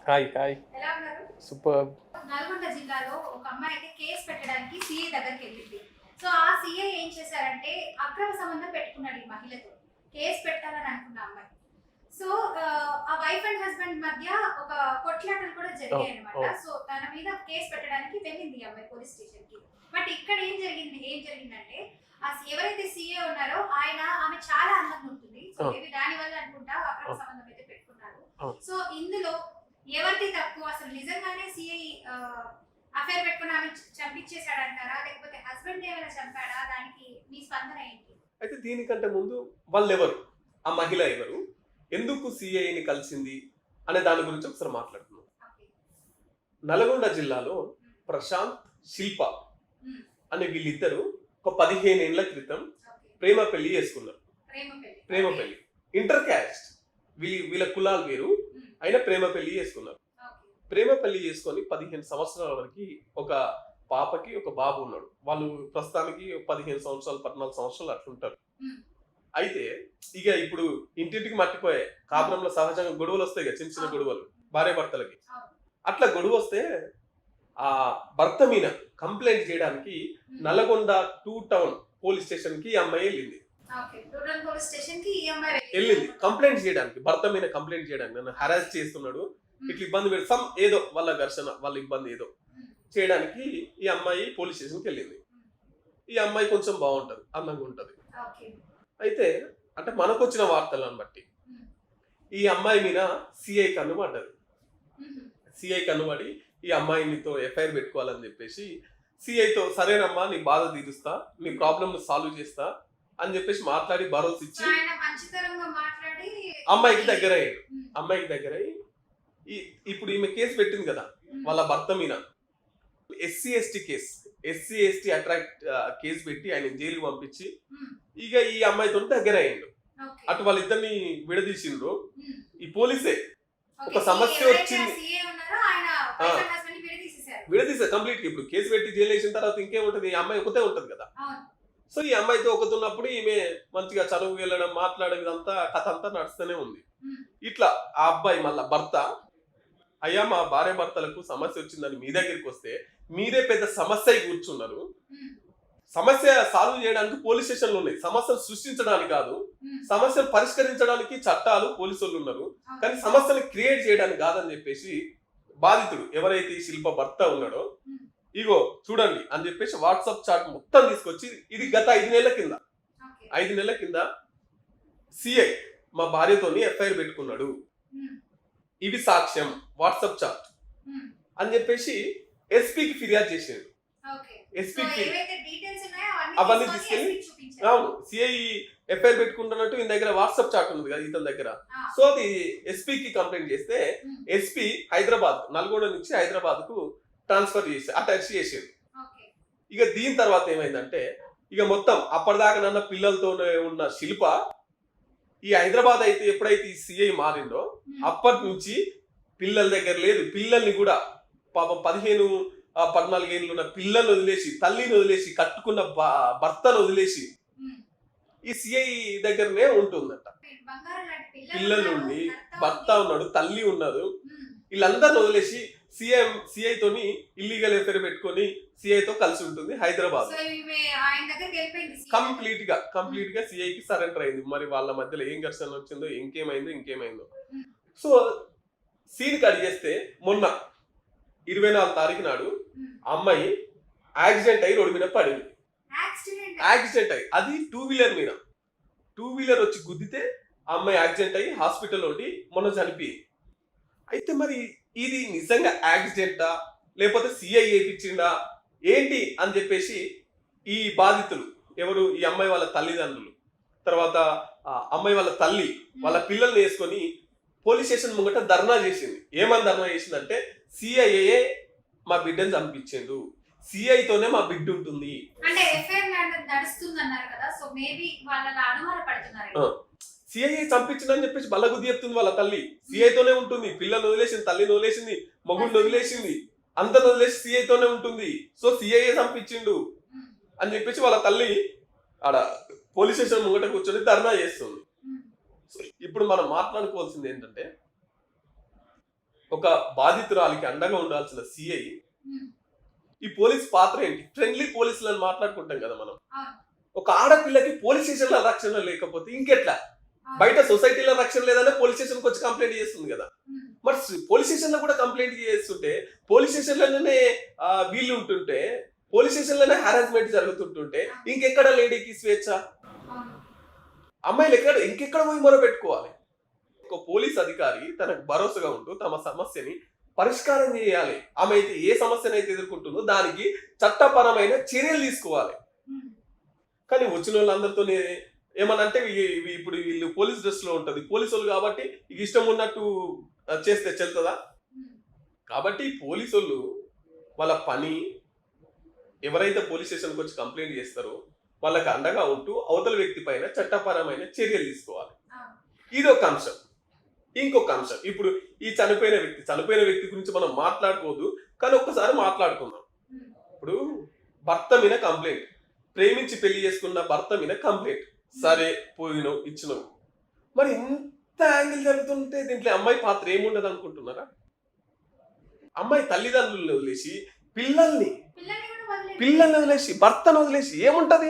Hi hi. ఎలా ఉన్నారు? Super. Nalgonda జిల్లాలో ఒక అమ్మాయి అయితే కేసు పెట్టడానికి సీఏ దగ్గరికి వెళ్ళింది. సో ఆ సీఏ ఏం చేశారంటే అక్రమ సంబంధం పెట్టుకున్నాడు ఈ మహిళతో. కేసు పెట్టాలని అనుకున్న అమ్మాయి. సో ఆ వైఫ్ అండ్ హస్బెండ్ మధ్య ఒక కొట్లాటలు కూడా జరిగాయి అన్నమాట. సో తన మీద కేసు పెట్టడానికి వెళ్ళింది ఈ అమ్మాయి పోలీస్ స్టేషన్ కి. బట్ ఇక్కడ ఏం జరిగిందంటే ఎవరైతే సీఏ ఉన్నారో ఆమె చాలా అందంగా ఉంటుంది. సో ఇది దాని వల్ల అనుకుంటా అక్రమ సంబంధం అయితే పెట్టుకున్నారు. సో ఇందులో ఎవరిది తప్పు? అసలు నిజంగానే సీఐ అఫైర్ పెట్టుకుని ఆమె చంపించేశాడంటారా, లేకపోతే హస్బెండ్ ఏమైనా చంపాడా? దానికి మీ స్పందన ఏంటి? అయితే దీనికంటే ముందు వాళ్ళెవరు, ఆ మహిళ ఎవరు, ఎందుకు సిఐని కలిసింది అనే దాని గురించి ఒకసారి మాట్లాడుతున్నాం. నల్గొండ జిల్లాలో ప్రశాంత్, శిల్ప అనే వీళ్ళిద్దరు ఒక 15 ఏళ్ల క్రితం ప్రేమ పెళ్లి చేసుకున్నారు. ప్రేమ పెళ్లి ఇంటర్ క్యాస్ట్, వీళ్ళ కులాలు వేరు అయినా ప్రేమ పెళ్లి చేసుకున్నారు. ప్రేమ పెళ్లి చేసుకొని 15 సంవత్సరాల వరకు ఒక పాపకి ఒక బాబు ఉన్నాడు. వాళ్ళు ప్రస్తుతానికి 15 సంవత్సరాలు 14 సంవత్సరాలు అట్లుంటారు. అయితే ఇక ఇప్పుడు ఇంటింటికి మట్టిపోయాయి. కాపురంలో సహజంగా గొడవలు వస్తాయి కదా, చిన్న చిన్న గొడవలు భార్య భర్తలకి. అట్లా గొడవ వస్తే ఆ భర్త మీద కంప్లైంట్ చేయడానికి నల్గొండ 2 టౌన్ పోలీస్ స్టేషన్ కి అమ్మాయి వెళ్ళింది. వెళ్ళింది కంప్లైంట్ చేయడానికి, భర్త మీద కంప్లైంట్ చేయడానికి. నన్ను హరాస్ చేస్తున్నాడు, ఇట్లా ఇబ్బంది పెడతాం, ఏదో వాళ్ళ ఘర్షణ, వాళ్ళ ఇబ్బంది ఏదో చేయడానికి ఈ అమ్మాయి పోలీస్ స్టేషన్కి వెళ్ళింది. ఈ అమ్మాయి కొంచెం బాగుంటది, అందంగా ఉంటది. అయితే అంటే మనకు వచ్చిన వార్తలను బట్టి ఈ అమ్మాయి మీద సిఐ కన్ను పడ్డది. సిఐ కన్ను పడి ఈ అమ్మాయినితో ఎఫ్ఐఆర్ పెట్టుకోవాలని చెప్పేసి సిఐతో సరేనమ్మా నీ బాధ తీరుస్తా, నీ ప్రాబ్లమ్ సాల్వ్ చేస్తా అని చెప్పేసి మాట్లాడి భరోసా ఇచ్చి అమ్మాయికి దగ్గర అయ్యాడు. అమ్మాయికి దగ్గర అయ్యి ఇప్పుడు ఈమె కేసు పెట్టింది కదా వాళ్ళ భర్త మీద, ఎస్సీ ఎస్టీ అట్రాక్ట్ కేసు పెట్టి ఆయన జైలుకి పంపించి ఇక ఈ అమ్మాయితో దగ్గర అయ్యిండు. అటు వాళ్ళిద్దరిని విడదీసిండ్రు ఈ పోలీసే. ఒక సమస్య వచ్చింది, విడదీసా కంప్లీట్ గా. ఇప్పుడు కేసు పెట్టి జైలు వేసిన తర్వాత ఇంకేముంటది, ఈ అమ్మాయి ఒకతే ఉంటది కదా. సో ఈ అమ్మాయితో ఒకతున్నప్పుడు ఈమె మంచిగా చదువు వెళ్ళడం, మాట్లాడడం, ఇదంతా కథ అంతా నడుస్తూనే ఉంది. ఇట్లా ఆ అబ్బాయి మళ్ళా భర్త, అయ్యా మా భార్య భర్తలకు సమస్య వచ్చిందని మీ దగ్గరికి వస్తే మీరే పెద్ద సమస్య కూర్చున్నారు. సమస్య సాల్వ్ చేయడానికి పోలీస్ స్టేషన్లు ఉన్నాయి, సమస్యను సృష్టించడానికి కాదు. సమస్యను పరిష్కరించడానికి చట్టాలు, పోలీసులు ఉన్నారు, కానీ సమస్యను క్రియేట్ చేయడానికి కాదని చెప్పేసి బాధితుడు ఎవరైతే ఈ శిల్ప భర్త ఉన్నాడో ఇగో చూడండి అని చెప్పేసి వాట్సాప్ చాట్ మొత్తం తీసుకొచ్చి, ఇది గత 5 నెలల కింద సిఐ మా భార్యతోని ఎఫ్ఐఆర్ పెట్టుకున్నాడు, ఇవి సాక్ష్యం వాట్సాప్ చాట్ అని చెప్పేసి ఎస్పీకి ఫిర్యాదు చేసాడు. ఎస్పీకి అవన్నీ తీసుకెళ్ళి, అవును సిఐ ఎఫ్ఐఆర్ పెట్టుకుంటున్నట్టు ఈయన దగ్గర వాట్సాప్ చాట్ ఉంది కదా ఇతని దగ్గర. సో అది ఎస్పీకి కంప్లైంట్ చేస్తే ఎస్పీ హైదరాబాద్, నల్గొండ నుంచి హైదరాబాద్ కు ట్రాన్స్ఫర్ చేసి అటాచ్ చేసాడు. ఇక దీని తర్వాత ఏమైందంటే ఇక మొత్తం అప్పటిదాకా నన్న పిల్లలతోనే ఉన్న శిల్ప ఈ హైదరాబాద్ అయితే ఎప్పుడైతే ఈ సిఐ మారిందో అప్పటి నుంచి పిల్లల దగ్గర లేదు. పిల్లల్ని కూడా పాపం 14 ఏళ్ళు ఉన్న పిల్లల్ని వదిలేసి, తల్లిని వదిలేసి, కట్టుకున్న భర్తను వదిలేసి ఈ సిఐ దగ్గరనే ఉంటుందంట. పిల్లలు ఉండి, భర్త ఉన్నాడు, తల్లి ఉన్నారు, వీళ్ళందరిని వదిలేసి సిఐతోని ఇల్లీగల్ ఎఫైర్ పెట్టుకొని సిఐతో కలిసి ఉంటుంది హైదరాబాద్. కంప్లీట్ గా సిఐకి సరెండర్ అయింది. మరి వాళ్ళ మధ్యలో ఏం ఘర్షణ వచ్చిందో, ఇంకేమైందో. సో సీన్ కట్ చేస్తే మొన్న 24 తారీఖు నాడు అమ్మాయి యాక్సిడెంట్ అయ్యి రోడ్డు మీద పడింది. యాక్సిడెంట్ అయ్యి అది 2 వీలర్ మీద, 2 వీలర్ వచ్చి గుద్దితే అమ్మాయి యాక్సిడెంట్ అయ్యి హాస్పిటల్లో ఉండి మొన్న చనిపోయింది. అయితే మరి ఇది నిజంగా యాక్సిడెంటా లేకపోతే సిఐ చేయించిండా ఏంటి అని చెప్పేసి ఈ బాధితులు ఎవరు, ఈ అమ్మాయి వాళ్ళ తల్లిదండ్రులు, తర్వాత అమ్మాయి వాళ్ళ తల్లి వాళ్ళ పిల్లల్ని వేసుకొని పోలీస్ స్టేషన్ ముంగట ధర్నా చేసింది. ఏమని ధర్నా చేసిందంటే సిఐఏ మా బిడ్డని చంపించిండు, సిఐతోనే మా బిడ్డ ఉంటుంది. సిఐఏ చంపించిందని చెప్పేసి బల్లగుద్ది చెప్తుంది వాళ్ళ తల్లి. సిఐతోనే ఉంటుంది, పిల్లలు వదిలేసింది, తల్లిని వదిలేసింది, మగుడిని వదిలేసింది, అందరిని వదిలేసి సిఐతోనే ఉంటుంది. సో సిఐఏ చంపించిండు అని చెప్పేసి వాళ్ళ తల్లి ఆడ పోలీస్ స్టేషన్ ముంగట కూర్చొని ధర్నా చేస్తుంది. ఇప్పుడు మనం మాట్లాడుకోవాల్సింది ఏంటంటే ఒక బాధితురాలికి అండగా ఉండాల్సిన సిఐ ఈ పోలీస్ పాత్ర ఏంటి? ఫ్రెండ్లీ పోలీసులను మాట్లాడుకుంటాం కదా మనం. ఒక ఆడపిల్లకి పోలీస్ స్టేషన్లో రక్షణ లేకపోతే ఇంకెట్లా? బయట సొసైటీలో రక్షణ లేదనే పోలీస్ స్టేషన్కి వచ్చి కంప్లైంట్ చేస్తుంది కదా. మరి పోలీస్ స్టేషన్ లో కూడా కంప్లైంట్ చేస్తుంటే, పోలీస్ స్టేషన్ లోనే వీళ్ళు ఉంటుంటే, పోలీస్ స్టేషన్ లోనే హారాస్మెంట్ జరుగుతుంటుంటే ఇంకెక్కడ లేడీకి స్వేచ్ఛ? అమ్మాయిలు ఇంకెక్కడ పోయి మొర పెట్టుకోవాలి? ఒక పోలీస్ అధికారి తనకు భరోసాగా ఉంటూ తమ సమస్యని పరిష్కారం చేయాలి. ఆమె అయితే ఏ సమస్యనైతే ఎదుర్కొంటుందో దానికి చట్టపరమైన చర్యలు తీసుకోవాలి. కానీ వచ్చిన వాళ్ళందరితోనే ఏమనంటే ఇప్పుడు వీళ్ళు పోలీస్ డ్రెస్ లో ఉంటది, పోలీసు వాళ్ళు కాబట్టి ఇష్టం ఉన్నట్టు చేస్తే చెల్తుందా? కాబట్టి పోలీసు వాళ్ళు వాళ్ళ పని, ఎవరైతే పోలీస్ స్టేషన్కి వచ్చి కంప్లైంట్ చేస్తారో వాళ్ళకి అండగా ఉంటూ అవతల వ్యక్తి పైన చట్టపరమైన చర్యలు తీసుకోవాలి. ఇది ఒక అంశం. ఇంకొక అంశం, ఇప్పుడు ఈ చనిపోయిన వ్యక్తి గురించి మనం మాట్లాడుకోవద్దు, కానీ ఒక్కసారి మాట్లాడుకుందాం. ఇప్పుడు భర్త మీద కంప్లైంట్, ప్రేమించి పెళ్లి చేసుకున్న భర్త మీద కంప్లైంట్, సరే పోయినావు ఇచ్చినావు. మరి ఇంత యాంగిల్ జరుగుతుంటే దీంట్లో అమ్మాయి పాత్ర ఏముండదు అనుకుంటున్నారా? అమ్మాయి తల్లిదండ్రులను వదిలేసి పిల్లల్ని వదిలేసి భర్తను వదిలేసి ఏముంటది?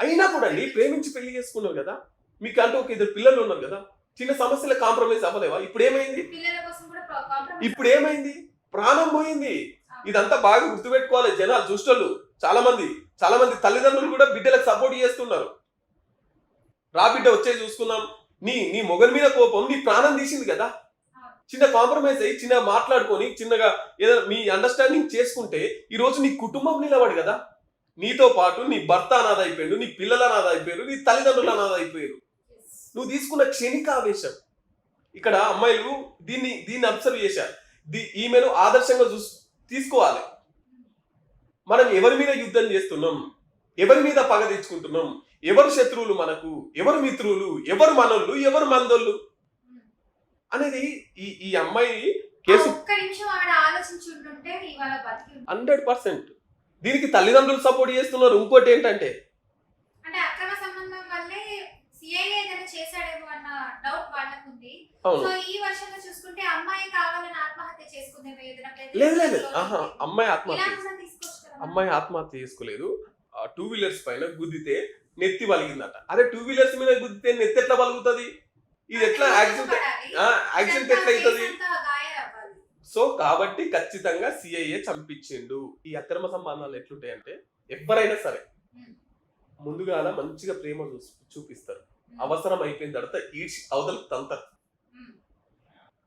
అయినా కూడా అండి ప్రేమించి పెళ్లి చేసుకున్నారు కదా, మీకు అంటే ఒక ఇద్దరు పిల్లలు ఉన్నారు కదా, చిన్న సమస్యల కాంప్రమైజ్ అవ్వలేవా? ఇప్పుడు ఏమైంది? ప్రాణం పోయింది. ఇదంతా బాగా గుర్తుపెట్టుకోవాలి జనాలు, దుష్టలు. చాలా మంది తల్లిదండ్రులు కూడా బిడ్డలకు సపోర్ట్ చేస్తున్నారు. రా బిడ్డ వచ్చే చూసుకున్నాం, నీ మొగన్ మీద కోపం నీ ప్రాణం తీసింది కదా. చిన్న కాంప్రమైజ్ అయ్యి చిన్న మాట్లాడుకొని చిన్నగా ఏదో మీ అండర్స్టాండింగ్ చేసుకుంటే ఈ రోజు నీ కుటుంబం నిలబడి కదా. నీతో పాటు నీ భర్త అనాథ అయిపోయాడు, నీ పిల్లలు అనాథ అయిపోయారు, నీ తల్లిదండ్రులు అనాథ అయిపోయారు. నువ్వు తీసుకున్న క్షణికావేశం. ఇక్కడ అమ్మాయిలు దీన్ని అబ్జర్వ్ చేశారు. ఈమెను ఆదర్శంగా తీసుకోవాలి. మనం ఎవరి మీద యుద్ధం చేస్తున్నాం, ఎవరి మీద పగ తెచ్చుకుంటున్నాం, ఎవరు శత్రువులు మనకు, ఎవరు మిత్రులు, ఎవరు మనోళ్ళు, ఎవరు మందోళ్ళు అనేది ఈ అమ్మాయి కేసు 100%. దీనికి తల్లిదండ్రులు సపోర్ట్ చేస్తున్నారు. ఇంకోటి ఏంటంటే అమ్మాయి ఆత్మహత్య చేసుకోలేదు. 2 వీలర్స్ పైన గుద్దితే నెత్తి వలిగిందట. అరే 2 వీలర్స్ మీద గుద్దితే నెత్తి ఎట్లా వలుగుతుంది? ఇది ఎట్లా యాక్సిడెంట్ ఎట్లా అవుతుంది? సో కాబట్టి ఖచ్చితంగా సిఐఏ చంపించిండు. ఈ అక్రమ సంబంధాలు ఎట్లుంటాయంటే ఎవరైనా సరే ముందుగాల మంచిగా ప్రేమ చూపిస్తారు, అవసరం అయిపోయిన తర్వాత ఈడ్చి అవతలకు తంతారు.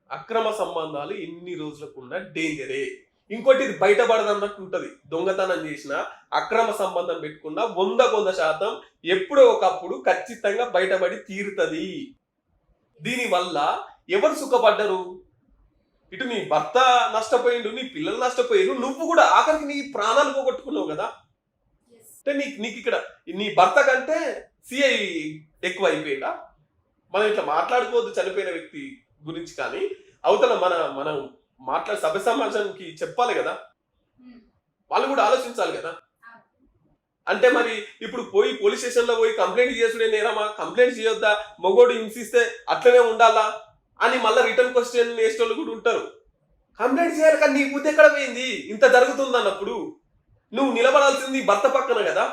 అక్రమ సంబంధాలు ఎన్ని రోజులకున్నా డేంజరే. ఇంకోటి ఇది బయటపడదన్నట్టు ఉంటది. దొంగతనం చేసిన అక్రమ సంబంధం పెట్టుకున్నా 100% ఎప్పుడో ఒకప్పుడు ఖచ్చితంగా బయటపడి తీరుతుంది. దీనివల్ల ఎవరు సుఖపడ్డరు? ఇటు నీ భర్త నష్టపోయిండు, నీ పిల్లలు నష్టపోయారు, నువ్వు కూడా ఆఖరికి నీ ప్రాణాలు పోగొట్టుకున్నావు కదా. అంటే నీకు ఇక్కడ నీ భర్త కంటే సిఐ ఎక్కువ అయిపోయిందా? మనం ఇట్లా మాట్లాడుకోవద్దు చనిపోయిన వ్యక్తి గురించి, కానీ అవతల మనం సభ్య సమాజానికి చెప్పాలి కదా, వాళ్ళు కూడా ఆలోచించాలి కదా. అంటే మరి ఇప్పుడు పోలీస్ స్టేషన్లో పోయి కంప్లైంట్ చేసుడే నేరమా, కంప్లైంట్ చేయొద్దా, మగోడు హింసిస్తే అట్లనే ఉండాలా అని మళ్ళీ రిటర్న్ క్వశ్చన్ వేసేటోళ్ళు కూడా ఉంటారు. కంప్లైంట్ చేయాలి, కానీ నీ బుద్ధి ఎక్కడ పోయింది? ఇంత జరుగుతుంది అన్నప్పుడు నువ్వు నిలబడాల్సింది భర్త పక్కన కదా.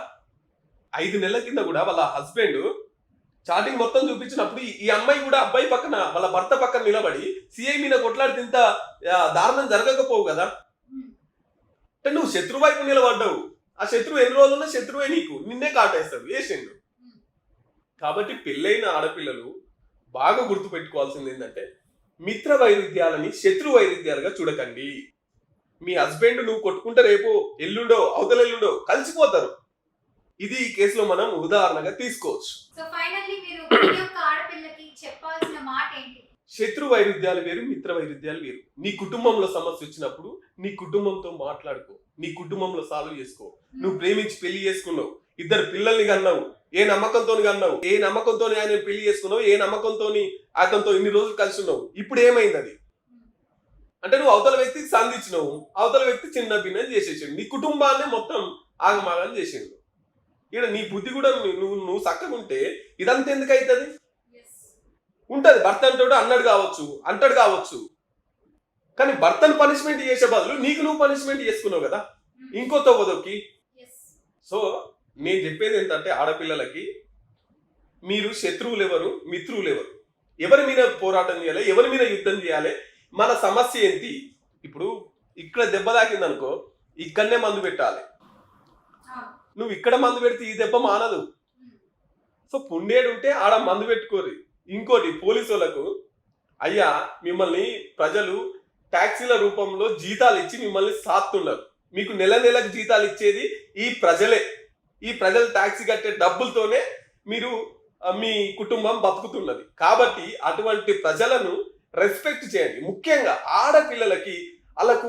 5 నెలల కింద కూడా వాళ్ళ హస్బెండ్ చాటింగ్ మొత్తం చూపించినప్పుడు ఈ అమ్మాయి కూడా అబ్బాయి పక్కన వాళ్ళ భర్త పక్కన నిలబడి సిఐ మీద కొట్లాడితే ఇంత దారుణం జరగకపోవు కదా. అంటే నువ్వు శత్రు వైపు నిలబడ్డావు. ఆ శత్రువు ఎన్ని రోజులున్నా శత్రువే, నీకు నిన్నే కాటేస్తాడు, వేసిండు. కాబట్టి పెళ్ళైన ఆడపిల్లలు బాగా గుర్తు పెట్టుకోవాల్సింది ఏంటంటే మిత్ర వైరుధ్యాలని శత్రు వైరుధ్యాలుగా చూడకండి. మీ హస్బెండ్ నువ్వు కొట్టుకుంటే రేపు ఎల్లుండో అవతల ఎల్లుండో కలిసిపోతారు. ఇది ఈ కేసులో మనం ఉదాహరణగా తీసుకోవచ్చు. శత్రు వైరుధ్యాలు వేరు, మిత్ర వైరుధ్యాలు వేరు. నీ కుటుంబంలో సమస్య వచ్చినప్పుడు నీ కుటుంబంతో మాట్లాడుకో, నీ కుటుంబంలో సాల్వ్ చేసుకో. నువ్వు ప్రేమించి పెళ్లి చేసుకున్నావు, 2 పిల్లల్ని కన్నావు, ఏ నమ్మకంతో కన్నావు, ఏ నమ్మకంతో ఆయన పెళ్లి చేసుకున్నావు, ఏ నమ్మకంతో అతనితో ఇన్ని రోజులు కలిసి ఉన్నావు. ఇప్పుడు ఏమైంది అది? అంటే నువ్వు అవతల వ్యక్తికి సంధించినావు, అవతల వ్యక్తి చిన్న భిన్నం చేసేసాడు, నీ కుటుంబాన్ని మొత్తం ఆగమాగం చేసిండు. ఇక్కడ నీ బుద్ధి కూడా నువ్వు చక్కగా ఉంటే ఇదంతా ఎందుకు అవుతుంది? ఉంటది. భర్త అంటాడు అంటాడు కావచ్చు, కానీ భర్తను పనిష్మెంట్ చేసే బదులు నీకు నువ్వు పనిష్మెంట్ చేసుకున్నావు కదా ఇంకో తవ్వదొక్కి. సో నేను చెప్పేది ఏంటంటే ఆడపిల్లలకి మీరు శత్రువులు ఎవరు, మిత్రువులు ఎవరు, ఎవరి మీద పోరాటం చేయాలి, ఎవరి మీద యుద్ధం చేయాలి, మన సమస్య ఏంటి. ఇప్పుడు ఇక్కడ దెబ్బ తాకింది అనుకో, ఇక్కడనే మందు పెట్టాలి. నువ్వు ఇక్కడ మందు పెడితే ఈ దెబ్బ మానదు. సో పుండేడు ఉంటే ఆడ మందు పెట్టుకోరు. ఇంకోటి పోలీసు వాళ్ళకు, అయ్యా మిమ్మల్ని ప్రజలు ట్యాక్సీల రూపంలో జీతాలు ఇచ్చి మిమ్మల్ని సాత్తున్నారు. మీకు నెలకు జీతాలు ఇచ్చేది ఈ ప్రజలే. ఈ ప్రజలు ట్యాక్సీ కట్టే డబ్బులతోనే మీరు మీ కుటుంబం బతుకుతున్నది. కాబట్టి అటువంటి ప్రజలను రెస్పెక్ట్ చేయండి. ముఖ్యంగా ఆడపిల్లలకి వాళ్ళకు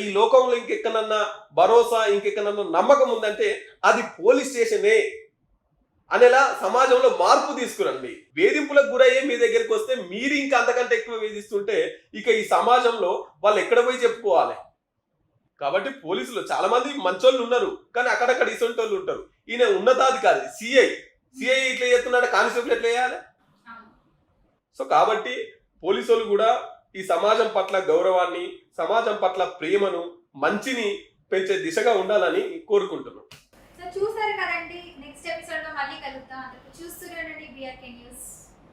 ఈ లోకంలో ఇంకెక్కడన్నా భరోసా, ఇంకెక్కడన్నా నమ్మకం ఉందంటే అది పోలీస్ స్టేషనే అనేలా సమాజంలో మార్పు తీసుకురండి. వేధింపులకు గురయ్యే మీ దగ్గరికి వస్తే మీరు ఇంకా అంతకంటే ఎక్కువ వేధిస్తుంటే ఇక ఈ సమాజంలో వాళ్ళు ఎక్కడ పోయి చెప్పుకోవాలి. కాబట్టి పోలీసులు చాలా మంది మంచోళ్ళు ఉన్నారు, కానీ అక్కడక్కడ ఇసొంటి వాళ్ళు ఉంటారు. ఈయన ఉన్నతాధికారి సిఐ ఇట్లా చేస్తున్నాడు, కానిస్టేబుల్ ఎట్లా చేయాలి? సో కాబట్టి పోలీసు వాళ్ళు కూడా ఈ సమాజం పట్ల గౌరవాన్ని, సమాజం పట్ల ప్రేమను, మంచిని పెంచే దిశగా ఉండాలని కోరుకుంటున్నాం. సో చూసారు కదండి, నెక్స్ట్ ఎపిసోడ్ లో మళ్ళీ కలుద్దాం. చూస్తూనే ఉండండి BRK న్యూస్.